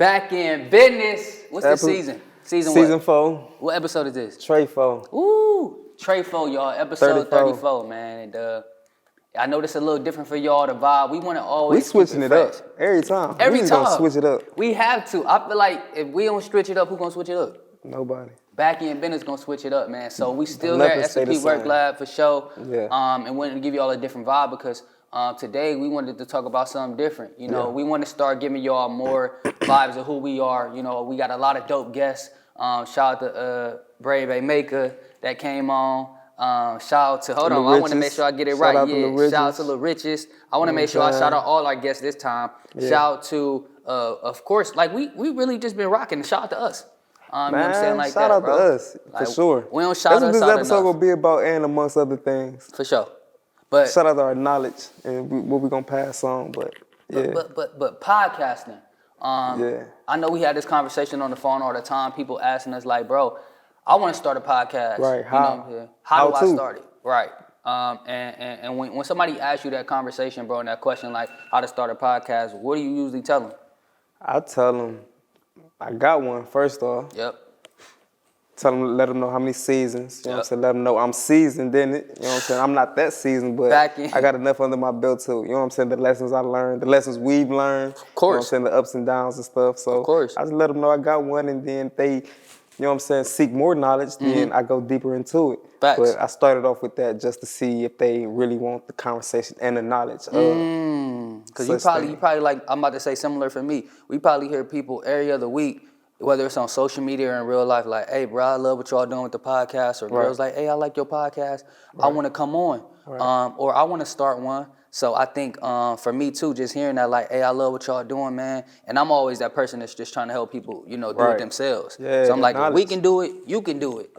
BackEnd Business. What's the season? Season what? Season 4. What episode is this? Trey 4. Ooh, Trey 4, y'all. Episode 34, man. And I know this a little different for y'all, the vibe. We want to always We switching it up every time. Every we time. Gonna switch it up. We have to. I feel like if we don't switch it up, who gonna switch it up? Nobody. BackEnd Business gonna switch it up, man. So we still here at S&P Work Lab for sure. Yeah. And wanted to give you all a different vibe because today we wanted to talk about something different. You know, we want to start giving y'all more vibes of who we are. You know, we got a lot of dope guests. Shout out to Brave A Maker that came on. Shout out to, hold on, I want to make sure I get it right. Shout out to the Richest. I want to make sure I shout out all our guests this time. Yeah. Shout out to, of course, like we really just been rocking. Shout out to us. Man, you know what I'm saying? Like shout that, out bro. to us, like, for sure. We don't shout us out enough. That's what this episode gonna be about, and amongst other things. For sure. But shout out to our knowledge and what we gonna pass on, but yeah. But podcasting. I know we had this conversation on the phone all the time. People asking us like, bro, I want to start a podcast. Right. How? You know, how do I start it? Right. And when somebody asks you that conversation, bro, and that question like how to start a podcast, what do you usually tell them? I tell them I got one first off. Yep. Tell them, let them know how many seasons. You know what I'm saying? Let them know I'm seasoned in it. You know what I'm saying? I'm not that seasoned, but I got enough under my belt to, you know what I'm saying? The lessons I learned, the lessons we've learned. Of course. You know what I'm saying? The ups and downs and stuff. So of course. I just let them know I got one, and then if they, you know what I'm saying, seek more knowledge, then I go deeper into it. Facts. But I started off with that just to see if they really want the conversation and the knowledge of. Because you probably like, I'm about to say similar for me. We probably hear people every other week, whether it's on social media or in real life, like, hey, bro, I love what y'all doing with the podcast. Or girls like, hey, I like your podcast. I want to come on. Or I want to start one. So I think for me, too, just hearing that, like, hey, I love what y'all doing, man. And I'm always that person that's just trying to help people, you know, do it themselves. Yeah, so I'm like, if we knowledge. can do it, you can do it.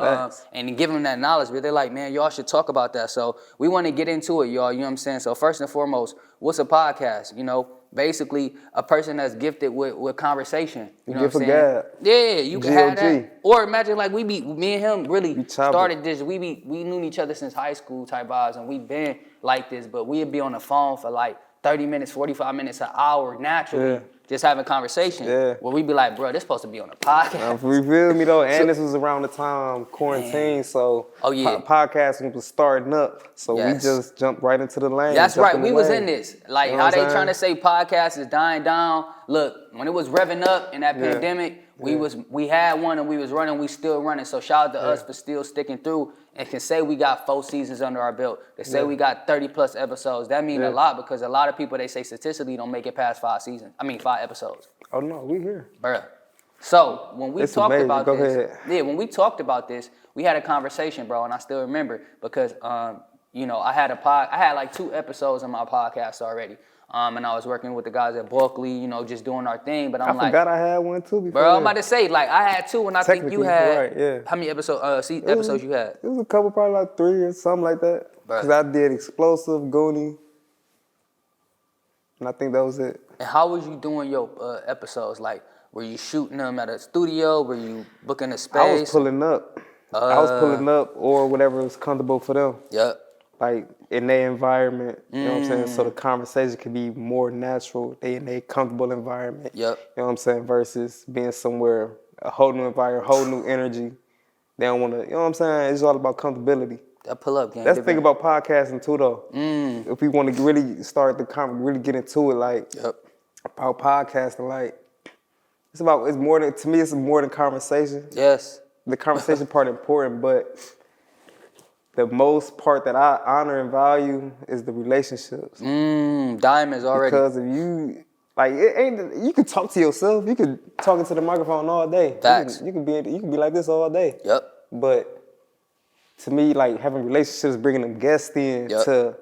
And give them that knowledge. But they're like, man, y'all should talk about that. So we want to get into it, y'all. You know what I'm saying? So first and foremost, what's a podcast? You know, basically a person that's gifted with conversation. You know what I'm saying? Yeah, you can have that. Or imagine like me and him really started this. We knew each other since high school type vibes, and we've been like this, but we'd be on the phone for like 30 minutes, 45 minutes, an hour naturally. Just having conversation where we be like, bro, this supposed to be on a podcast. You feel me though? And this was around the time quarantine, so podcasting was starting up. So we just jumped right into the lane. That's right. We was in this. Like, you know how they trying to say podcast is dying down. Look, when it was revving up in that pandemic, we had one and we was running. We still running. So shout out to us for still sticking through and can say we got 4 seasons under our belt. They say we got 30 plus episodes. That means a lot because a lot of people, they say statistically don't make it past 5 episodes. Oh no, we here. Bruh. So when we talked about this, when we talked about this, we had a conversation, bro, and I still remember because you know, I had like 2 episodes on my podcast already. And I was working with the guys at Berkeley, you know, just doing our thing. But I forgot I had one too before. Bro, I'm about to say, like, I had 2, and I think you had, how many episodes you had? It was a couple, probably like 3 or something like that. Because I did Explosive, Goonie, and I think that was it. And how was you doing your episodes? Like, were you shooting them at a studio? Were you booking a space? I was pulling up. Or whatever was comfortable for them. Yep. Like in their environment, you know what I'm saying? So the conversation can be more natural. They in a comfortable environment. Yep. You know what I'm saying? Versus being somewhere, a whole new environment, whole new energy. They don't want to, you know what I'm saying? It's all about comfortability. That pull up game. That's the thing about podcasting too though. If we want to really start really get into it, like about podcasting, like it's more than, to me, it's more than conversation. Yes. The conversation part important, but the most part that I honor and value is the relationships. Diamonds already. Because if you, like, you can talk to yourself. You could talk into the microphone all day. Facts. You can be like this all day. Yep. But to me, like, having relationships, bringing them guests in to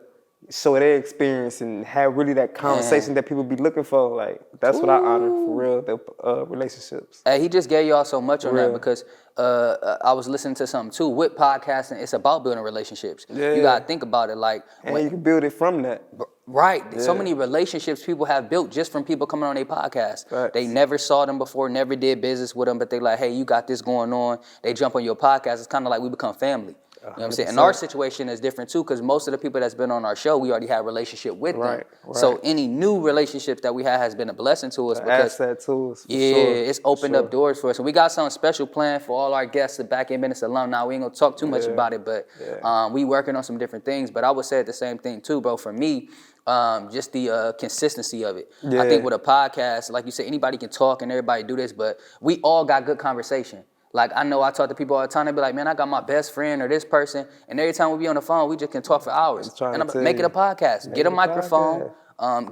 show their experience and have really that conversation that people be looking for, like, that's what I honor for real, the relationships. Hey, he just gave y'all so much on that because I was listening to something too. With podcasting, it's about building relationships. Yeah. You gotta think about it, like, and you can build it from that. Right. Yeah. So many relationships people have built just from people coming on their podcast. Right. They never saw them before, never did business with them, but they like, hey, you got this going on. They jump on your podcast. It's kind of like we become family. You know what I'm saying? And our situation is different too, because most of the people that's been on our show, we already have a relationship with them. Right. So any new relationships that we have has been a blessing to us because asset to us. it's opened up doors for us. And we got something special planned for all our guests, the BackEnd Business alumni. We ain't gonna talk too much about it, but we working on some different things. But I would say the same thing too, bro. For me, just the consistency of it. I think with a podcast, like you said, anybody can talk and everybody do this, but we all got good conversation. Like, I know I talk to people all the time, they be like, man, I got my best friend or this person, and every time we be on the phone, we just can talk for hours. And I'm make it a podcast. Get a microphone,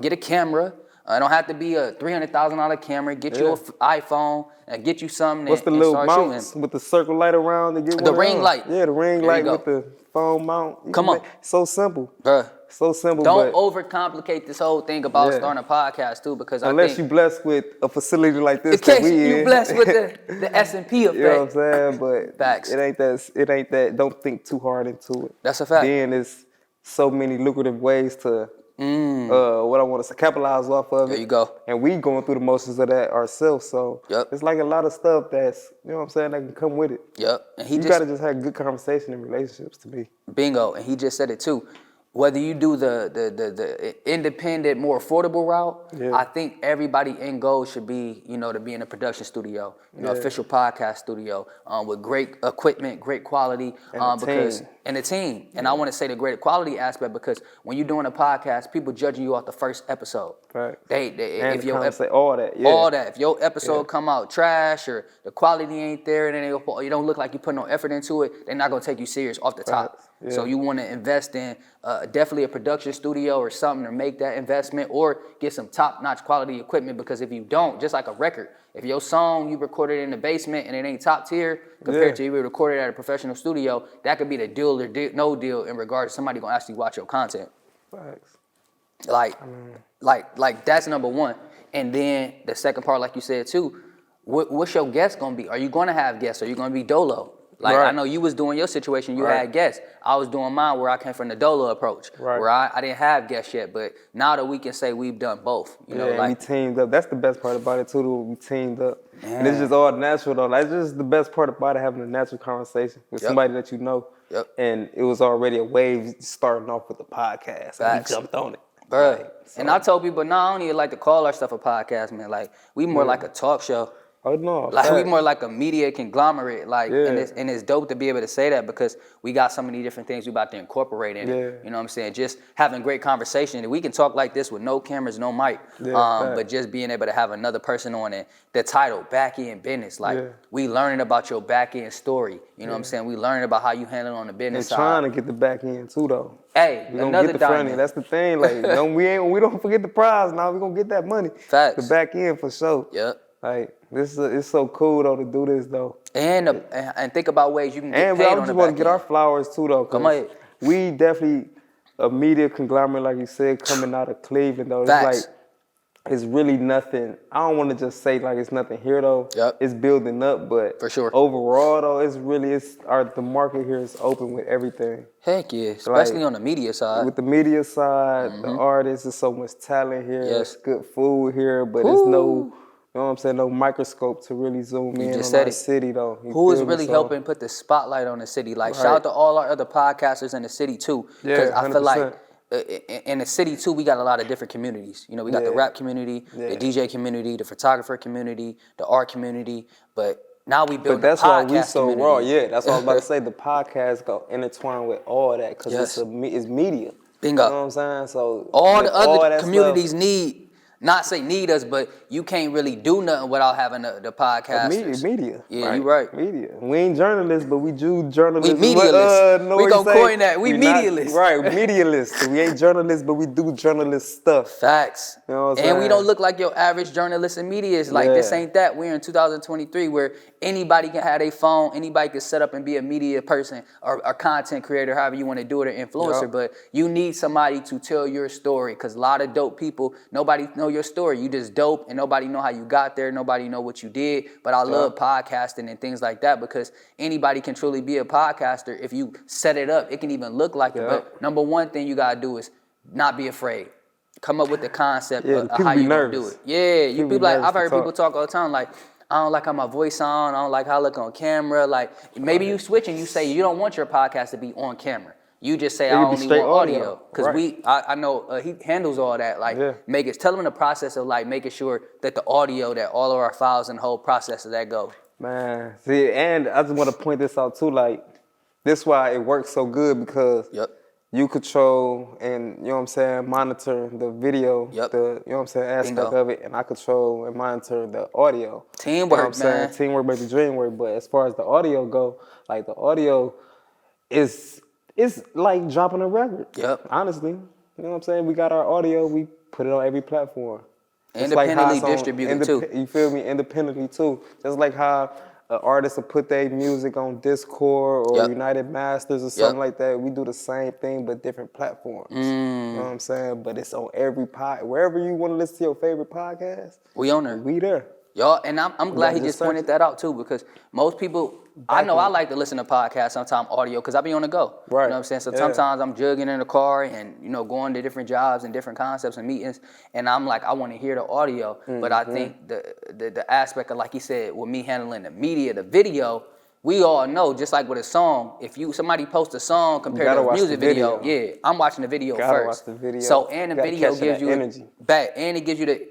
get a camera. It don't have to be a $300,000 camera. Get you an iPhone and get you something. What's the little mounts with the circle light around to get the ring light? Yeah, the ring light with the phone mount. Come on. So simple. Bruh. So simple. Don't overcomplicate this whole thing about starting a podcast too, because unless you blessed with a facility like this, in case you blessed with the S&P effect. You know what I'm saying? But facts. It ain't that. Don't think too hard into it. That's a fact. Then there's so many lucrative ways to what I want to say, capitalize off of it. There you go. And we going through the motions of that ourselves. So it's like a lot of stuff that's, you know what I'm saying, that can come with it. Yep. And you gotta just have good conversation in relationships to me. Bingo. And he just said it too. Whether you do the independent, more affordable route, I think everybody end goal should be, to be in a production studio, official podcast studio, with great equipment, great quality, and a team. And I want to say the great quality aspect because when you're doing a podcast, people judging you off the first episode. Right. If your say all that, all that. If your episode come out trash or the quality ain't there, and then you don't look like you put no effort into it, they're not gonna take you serious off the top. Yeah. So you want to invest in definitely a production studio or something, or make that investment, or get some top-notch quality equipment. Because if you don't, just like a record, if your song you recorded in the basement and it ain't top tier compared to you recorded at a professional studio, that could be the deal or no deal in regards to somebody gonna actually watch your content. Facts. Like that's number one. And then the second part, like you said too, what's your guest gonna be? Are you gonna have guests? Are you gonna be dolo? Like, I know you was doing your situation, you had guests. I was doing mine where I came from the dolo approach, where I didn't have guests yet. But now that we can say we've done both, we teamed up. That's the best part about it too, we teamed up. Man. And it's just all natural though. That's just the best part about it, having a natural conversation with somebody that you know. And it was already a wave starting off with the podcast. And we jumped on it. Bruh. And I told people, I don't even like to call our stuff a podcast, man. Like, we more like a talk show. Oh, no. Like, we more like a media conglomerate. Like, and it's dope to be able to say that because we got so many different things we about to incorporate in it. You know what I'm saying? Just having great conversation. And we can talk like this with no cameras, no mic. But just being able to have another person on it. The title, BackEnd Business. Like, we learning about your back-end story. You know what I'm saying? We learning about how you handle it on the business side. Trying to get the back end too, though. Hey, we another get the front end. That's the thing. Like, we don't forget the prize. Now we gonna get that money. Facts. The back end for sure. Yep. Like, it's so cool though to do this though. And think about ways you can get paid on the back end. And we just want to get our flowers too though. Come on. We definitely a media conglomerate, like you said, coming out of Cleveland though. Facts. It's like, it's really nothing. I don't want to just say like it's nothing here though. It's building up, but for sure. Overall though, the market here is open with everything. Heck yeah, especially on the media side. With the media side, the artists, there's so much talent here. There's good food here, but it's no, you know what I'm saying, no microscope to really zoom in on our city though. Who is really helping put the spotlight on the city? Like shout out to all our other podcasters in the city too, because I feel like in the city too, we got a lot of different communities. We got the rap community, the DJ community, the photographer community, the art community, but now we build the podcast community. But that's why we so raw. That's what I was about to say. The podcast go intertwined with all that because it's media. Bingo. You know what I'm saying? So all the other communities not say need us, but you can't really do nothing without having the podcasters. Media. Yeah, you're right. Media. We ain't journalists, but we do journalism. We medialists. We gonna coin that. We medialists. Right, medialists. We ain't journalists, but we do journalist stuff. Facts. You know what I'm saying? And we don't look like your average journalist in media. It's like, this ain't that. We're in 2023 where anybody can have a phone, anybody can set up and be a media person or content creator, however you want to do it, or influencer, but you need somebody to tell your story because a lot of dope people, nobody know your story. You just dope and nobody know how you got there. Nobody know what you did. But I love podcasting and things like that because anybody can truly be a podcaster if you set it up. It can even look like it. But number one thing you got to do is not be afraid. Come up with the concept of how you gonna do it. Yeah, I've heard people talk all the time like, I don't like how my voice sound. I don't like how I look on camera. Like maybe you switch and you say you don't want your podcast to be on camera. You just say I only want audio because I know he handles all that. Like tell him the process of like making sure that the audio, that all of our files and the whole process of that go. Man, see, and I just want to point this out too. Like this why it works so good because you control and, you know what I'm saying, monitor the video, the, you know what I'm saying, aspect of it, and I control and monitor the audio. Teamwork, you know what I'm saying? Teamwork makes the dream work, but as far as the audio go, like the audio is like dropping a record. Honestly. You know what I'm saying? We got our audio, we put it on every platform. Independently distributed too. You feel me? Independently too. Just like how an artist will put their music on Discord or United Masters or something like that. We do the same thing but different platforms. You know what I'm saying? But it's on every wherever you want to listen to your favorite podcast. We on there. We there. Y'all, and I'm glad he just pointed that out too because most people, I know I like to listen to podcasts sometimes audio because I be on the go. Right. You know what I'm saying? So sometimes I'm jogging in the car and, you know, going to different jobs and different concepts and meetings and I'm like, I want to hear the audio. But I think the aspect of, like he said, with me handling the media, the video, we all know, just like with a song, if somebody posts a song compared to a music video, I'm watching the video first. Watch the video. So, and the video gives you energy. And it gives you the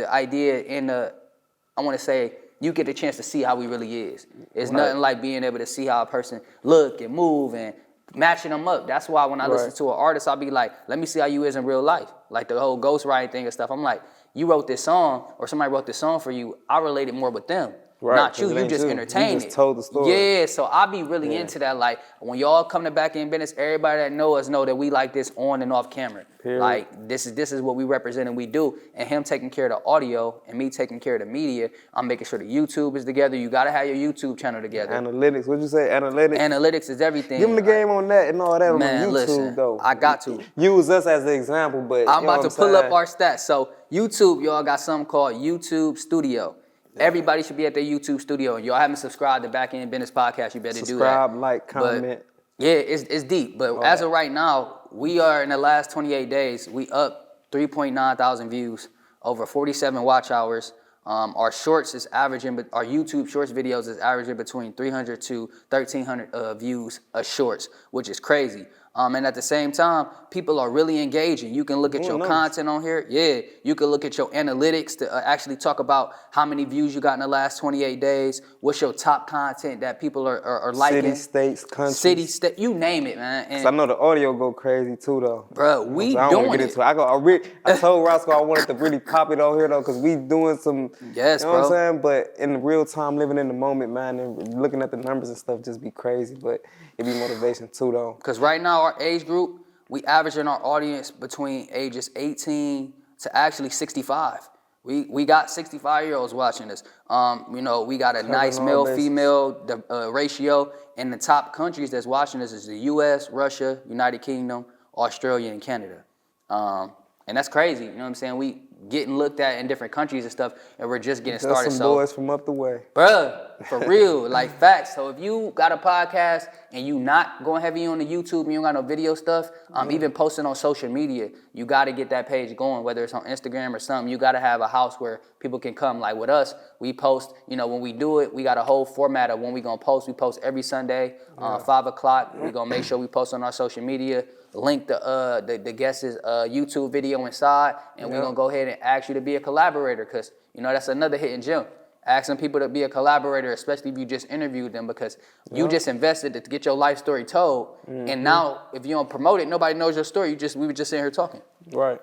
idea and I want to say you get the chance to see how he really is. It's nothing like being able to see how a person look and move and matching them up. That's why when I listen to an artist, I'll be like, let me see how you is in real life. Like the whole ghostwriting thing and stuff. I'm like, you wrote this song or somebody wrote this song for you. I related more with them. Not you. You just entertain it. You just told the story. Yeah, so I be really into that. Like when y'all come to BackEnd Business, everybody that know us know that we like this on and off camera. Period. Like this is what we represent and we do. And him taking care of the audio and me taking care of the media, I'm making sure the YouTube is together. You gotta have your YouTube channel together. Analytics. What'd you say? Analytics. Analytics is everything. Give them the game on that and all that on YouTube listen, though. I got to use us as the example, but I'm about to pull up our stats. So YouTube, y'all got something called YouTube Studio. Everybody should be at their YouTube studio. And y'all haven't subscribed to BackEnd Business Podcast, you better do that. Subscribe, like, comment. But, it's deep. But as of right now, we are in the last 28 days, we up 3.9 thousand views, over 47 watch hours. Our shorts is averaging, but our YouTube shorts videos is averaging between 300 to 1,300 views a shorts, which is crazy. And at the same time, people are really engaging. You can look at your content on here. Yeah, you can look at your analytics to actually talk about how many views you got in the last 28 days. What's your top content that people are liking? City, states, countries. City, state, you name it, man. And I know the audio go crazy too, though. Bro, we I doing get into it. I told Roscoe I wanted to really pop it on here, though, because we doing some, you know what I'm saying? But in the real time, living in the moment, man, and looking at the numbers and stuff just be crazy. But it be motivation too, though. Because right now, our age group, we averaging our audience between ages 18 to actually 65. We got 65-year-olds watching this. You know, we got a nice male-female ratio. And the top countries that's watching this is the U.S., Russia, United Kingdom, Australia, and Canada. And that's crazy. You know what I'm saying? We getting looked at in different countries and stuff, and we're just getting started. Some boys from up the way. Bruh, for real, like facts. So if you got a podcast and you not going heavy on the YouTube and you don't got no video stuff, even posting on social media, you got to get that page going, whether it's on Instagram or something. You got to have a house where people can come. Like with us, we post, you know, when we do it, we got a whole format of when we going to post. We post every Sunday, 5 o'clock. We going to make sure we post on our social media. Link the guest's YouTube video inside, and we're going to go ahead and ask you to be a collaborator because, you know, that's another hidden gem. Asking people to be a collaborator, especially if you just interviewed them because you just invested to get your life story told. And now, if you don't promote it, nobody knows your story. We were just sitting here talking. Right.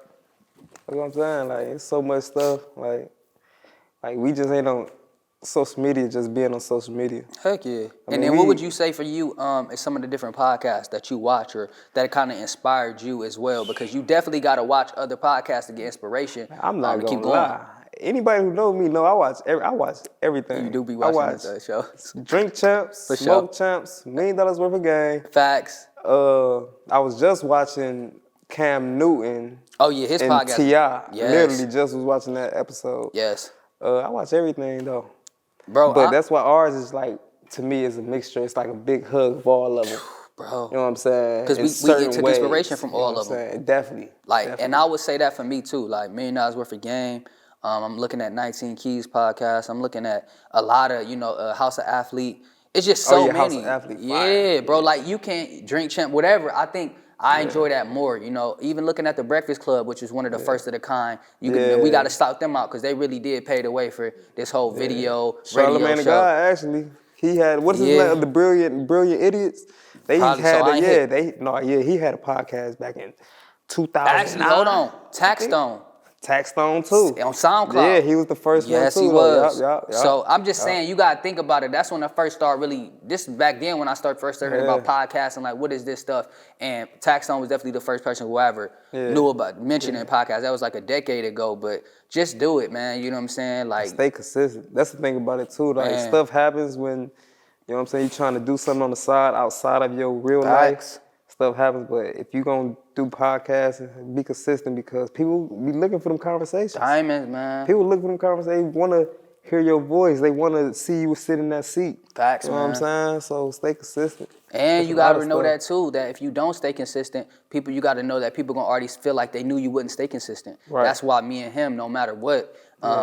That's what I'm saying. Like, it's so much stuff. Like we just ain't on social media, just being on social media. Heck yeah. And then what would you say for you is some of the different podcasts that you watch or that kind of inspired you as well? Because you definitely got to watch other podcasts to get inspiration. I'm not gonna lie. Anybody who knows me know I watch everything. You do be watching that show. Drink Champs, Smoke Champs, $1 million worth of game. Facts. I was just watching Cam Newton. Oh yeah, his podcast. T.I. Literally just was watching that episode. Yes. I watch everything though. Bro, but that's why ours is like, to me, is a mixture. It's like a big hug of all of them. Bro. You know what I'm saying? Because we took inspiration from all of them. Definitely. And I would say that for me too. Like $1 million worth of game. I'm looking at 19 Keys podcast. I'm looking at a lot of, House of Athlete. It's just so many. House of Athlete, yeah, fire. bro. Like, you can't Drink Champ, whatever. I think I enjoy that more. Even looking at the Breakfast Club, which is one of the first of the kind. We got to shout them out because they really did pave the way for this whole radio Charlamagne the show. God, actually, he had what's his name? The Brilliant Idiots. They Probably had so. he had a podcast back in 2009. Actually, hold on, Taxstone. Taxstone too. On SoundCloud. Yeah, he was the first one too. Yes, he was. Yep. So I'm just saying, you gotta think about it. That's when I first started really. This is back then when I first started hearing about podcasts and like, what is this stuff? And Taxstone was definitely the first person who ever knew about mentioning podcasts. That was like a decade ago, but just do it, man. You know what I'm saying? Like, stay consistent. That's the thing about it too. Like, stuff happens when, you know what I'm saying, you're trying to do something on the side outside of your real life. Stuff happens, but if you gonna do podcasts, be consistent because people be looking for them conversations. Diamonds, man. People look for them conversations. They want to hear your voice. They want to see you sit in that seat. Facts, you know what I'm saying? So stay consistent. And you gotta know that too, that if you don't stay consistent, you gotta know that people gonna already feel like they knew you wouldn't stay consistent. Right. That's why me and him, no matter what,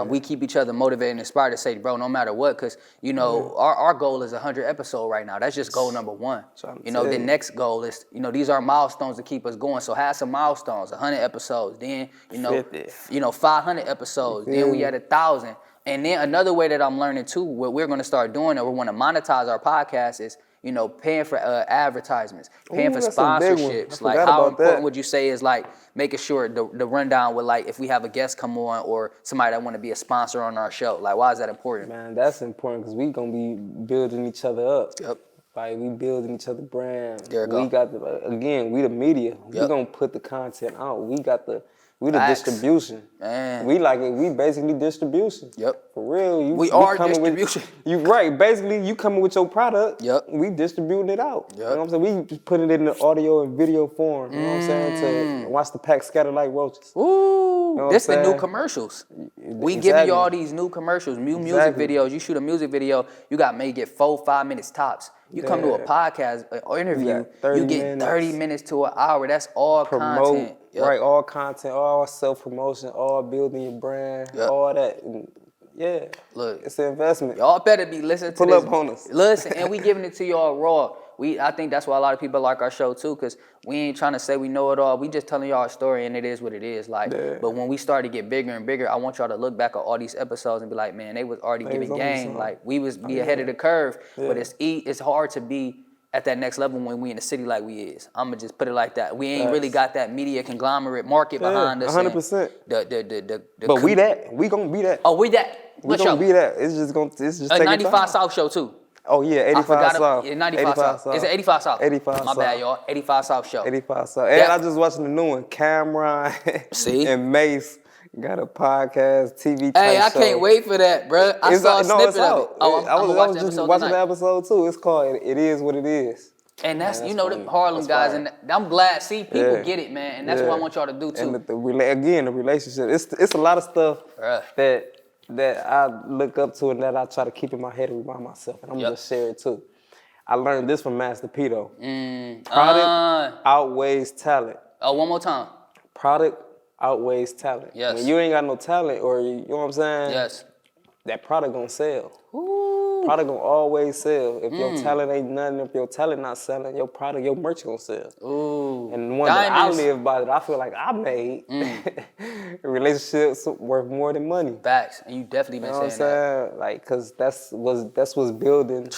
we keep each other motivated and inspired to say, bro, no matter what, because, our goal is 100 episodes right now. That's just goal number one. The next goal is, these are milestones to keep us going. So have some milestones, 100 episodes, then, 500 episodes, then we at 1,000. And then another way that I'm learning too, what we're gonna start doing, or we wanna monetize our podcast is, paying for advertisements, paying for sponsorships. Like, how important would you say is like making sure the rundown with, like, if we have a guest come on or somebody that want to be a sponsor on our show? Like, why is that important? Man, that's important because we gonna be building each other up. Yep. Like, we building each other brand. There you go. We got we the media. Yep. We gonna put the content out. We the distribution. Man. We basically distribution. Yep. For real. We are distribution. You right. Basically, you coming with your product. Yep. We distributing it out. Yep. You know what I'm saying? We just put it in the audio and video form. You know what I'm saying? To watch the pack scatter like roaches. Ooh. You know This the new commercials. We giving you all these new commercials, new music videos. You shoot a music video, you may get 4-5 minutes tops. You come to a podcast or interview, you get 30 minutes to an hour. That's all content. Yep. Right, all content, all self-promotion, all building your brand, all that. And look, it's an investment. Y'all better be listening to this. Pull up on us. Listen, and we giving it to y'all raw. I think that's why a lot of people like our show too, because we ain't trying to say we know it all. We just telling y'all a story, and it is what it is. Like, but when we start to get bigger and bigger, I want y'all to look back at all these episodes and be like, man, they was already giving game. Like, we was be ahead of the curve. But it's hard to be at that next level when we in the city like we is. I'ma just put it like that. We ain't really got that media conglomerate market behind us. 100%. But we that. We gonna be that. Oh, we that. We gonna be that. It's just a taking 95 time. South show too. Oh yeah, 85 South. 95 South. Is it 85 South? 85 My bad, y'all. 85 South show. 85 South. And I just watching the new one. Cameron and Mace got a podcast, TV type Hey, I show. can't wait for that, bro. I saw a snippet of it. Oh, I was just watching the episode too. It's called "It Is What It Is." And that's the Harlem guys, and I'm glad. See, people get it, man, and that's what I want y'all to do too. And the relationship. It's a lot of stuff that I look up to and that I try to keep in my head and remind myself, and I'm gonna just share it too. I learned this from Master P though. Product outweighs talent. Oh, one more time. Product outweighs talent. Yes. When you ain't got no talent, or you know what I'm saying? Yes. That product gonna sell. Ooh. Product gonna always sell. If your talent ain't nothing, if your talent not selling, your product, your merch gonna sell. Ooh. And the one that I live by that I feel like I made, relationships worth more than money. Facts. And you definitely been saying that. Like, cause that's what's building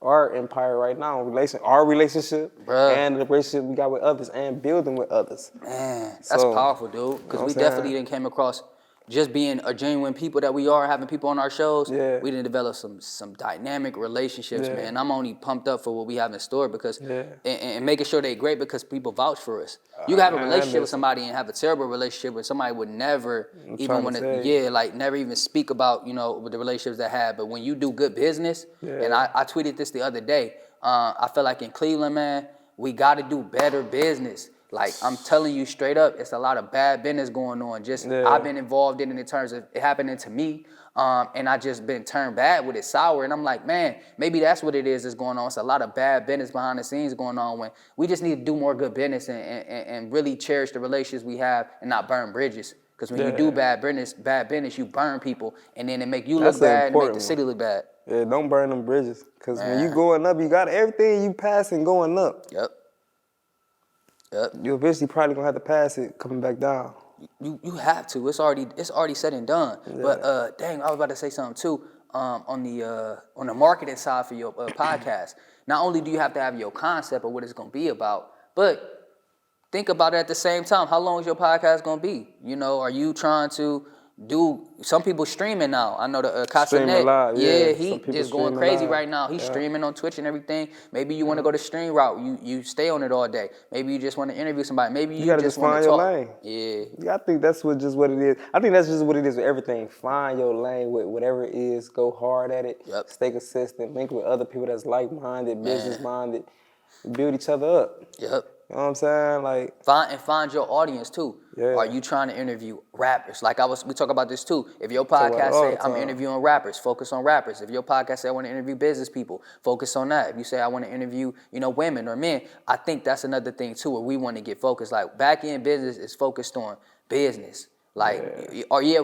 our empire right now. Our relationship and the relationship we got with others and building with others. Man, that's powerful, dude. Because we definitely didn't came across just being a genuine people that we are, having people on our shows, we didn't develop some dynamic relationships, man. I'm only pumped up for what we have in store because and making sure they're great because people vouch for us. You can have a relationship with somebody and have a terrible relationship where somebody would never even want to, never even speak about, the relationships they had. But when you do good business, and I tweeted this the other day, I feel like in Cleveland, man, we got to do better business. Like, I'm telling you straight up, it's a lot of bad business going on. I've been involved in terms of it happening to me, and I just been turned bad with it, sour. And I'm like, man, maybe that's what it is that's going on. It's a lot of bad business behind the scenes going on when we just need to do more good business and really cherish the relationships we have and not burn bridges. Because when you do bad business, you burn people, and then it make you That's look bad and make the one. city look bad. Yeah, don't burn them bridges. Because when you going up, you got everything you passing going up. Yep. You eventually probably going to have to pass it coming back down. You have to. It's already said and done. Yeah. But dang, I was about to say something too. On the marketing side for your podcast. Not only do you have to have your concept of what it's gonna be about, but think about it at the same time. How long is your podcast gonna be? You know, are you trying to do? Some people streaming now. I know the Streaming live, yeah. he just going crazy right now. He's streaming on Twitch and everything. Maybe you want to go the stream route. You stay on it all day. Maybe you just want to interview somebody. Maybe you gotta just just want find to your talk. lane. Yeah. I think that's what it is. I think that's just what it is with everything. Find your lane with whatever it is. Go hard at it. Yep. Stay consistent. Link with other people that's like-minded, business-minded. Build each other up. Yep. You know what I'm saying? Like Find your audience too. Yeah. Are you trying to interview rappers? Like we talk about this too. If your podcast say I'm interviewing rappers, focus on rappers. If your podcast say I want to interview business people, focus on that. If you say I want to interview, women or men, I think that's another thing too where we want to get focused. Like BackEnd Business is focused on business. Like,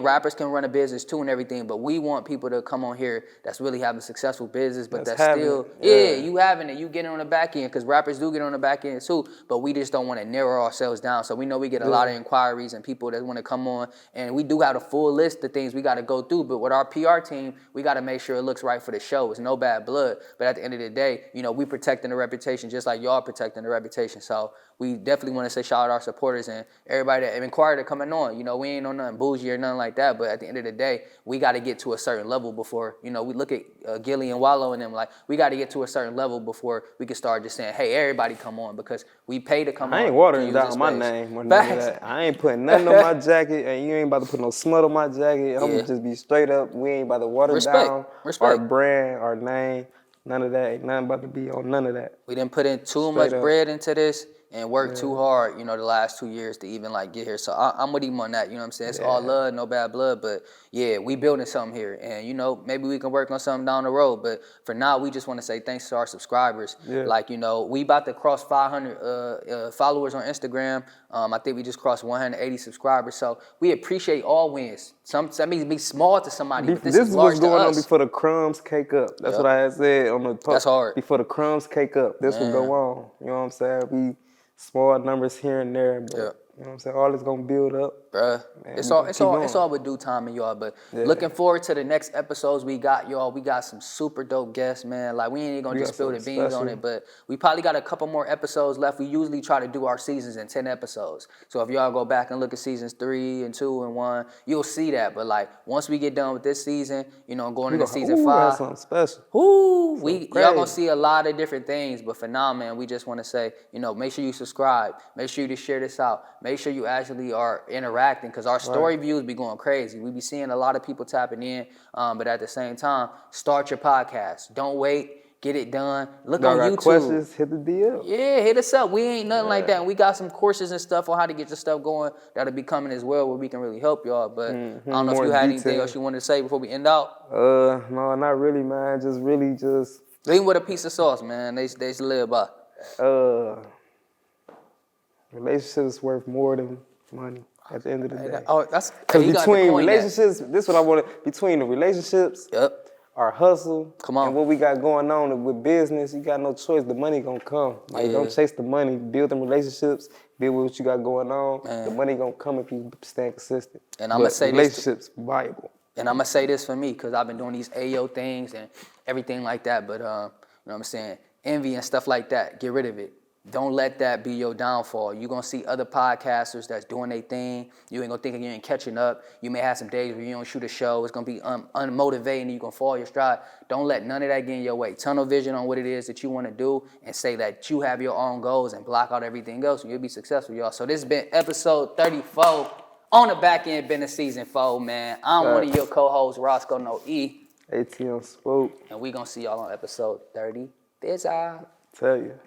rappers can run a business too and everything, but we want people to come on here that's really having a successful business, but that's still, you having it, you getting on the back end, because rappers do get on the back end too, but we just don't want to narrow ourselves down. So we know we get a lot of inquiries and people that want to come on, and we do have a full list of things we got to go through, but with our PR team, we got to make sure it looks right for the show. It's no bad blood, but at the end of the day, we protecting the reputation just like y'all protecting the reputation. So we definitely want to say shout out our supporters and everybody that inquired to coming on. We ain't on nothing bougie or nothing like that, but at the end of the day, we got to get to a certain level before, we look at Gilly and Wallow and them, like, we got to get to a certain level before we can start just saying, hey, everybody come on, because we pay to come on. I ain't watering down my name or none of that. I ain't putting nothing on my jacket, and you ain't about to put no smut on my jacket. I'm going to just be straight up. We ain't about to water down our brand, our name. None of that. Ain't nothing about to be on none of that. We didn't put in too much bread into this and work too hard, the last 2 years to even get here. So I'm with him on that, you know what I'm saying? It's all love, no bad blood, but we building something here. And, maybe we can work on something down the road. But for now, we just want to say thanks to our subscribers. Yeah. Like, we about to cross 500 followers on Instagram. I think we just crossed 180 subscribers. So we appreciate all wins. That means be small to somebody, but this is large what's to going us. on before the crumbs cake up. That's what I had said on the talk. That's hard. Before the crumbs cake up, this will go on. You know what I'm saying? We small numbers here and there, but you know what I'm saying? All it's gonna build up. Bruh, it's all with due time in y'all. But looking forward to the next episodes we got, y'all. We got some super dope guests, man. Like, we ain't even gonna just spill the beans on it, but we probably got a couple more episodes left. We usually try to do our seasons in 10 episodes. So if y'all go back and look at seasons 3 and 2 and 1, you'll see that. But like, once we get done with this season, going into season 5, something special. Y'all gonna see a lot of different things. But for now, man, we just want to say, make sure you subscribe. Make sure you just share this out. Make sure you actually are interacting, because our story views be going crazy. We be seeing a lot of people tapping in, but at the same time, start your podcast. Don't wait. Get it done. Look on YouTube. Questions, hit the DM. Yeah, hit us up. We ain't nothing like that. And we got some courses and stuff on how to get your stuff going that'll be coming as well, where we can really help y'all. But I don't know if you had anything else you wanted to say before we end out. No, not really, man. Just leave with a piece of sauce, man. They live by. Relationships worth more than money at the end of the day. Oh, that's because between relationships, this is what I want to. Between the relationships, our hustle, and what we got going on with business, you got no choice. The money gonna come. Like, don't chase the money. Build them relationships. Build what you got going on. The money gonna come if you stay consistent. And I'm gonna say relationships viable. And I'm gonna say this for me, because I've been doing these AO things and everything like that. But you know what I'm saying, envy and stuff like that, get rid of it. Don't let that be your downfall. You're going to see other podcasters that's doing their thing. You ain't going to think you ain't catching up. You may have some days where you don't shoot a show. It's going to be unmotivating, and you're going to fall your stride. Don't let none of that get in your way. Tunnel vision on what it is that you want to do, and say that you have your own goals, and block out everything else, and you'll be successful, y'all. So this has been episode 34 on the BackEnd Business Season 4, man. I'm one of your co-hosts, Roscoe No E. ATM Spoke. And we going to see y'all on episode 30. Tell you.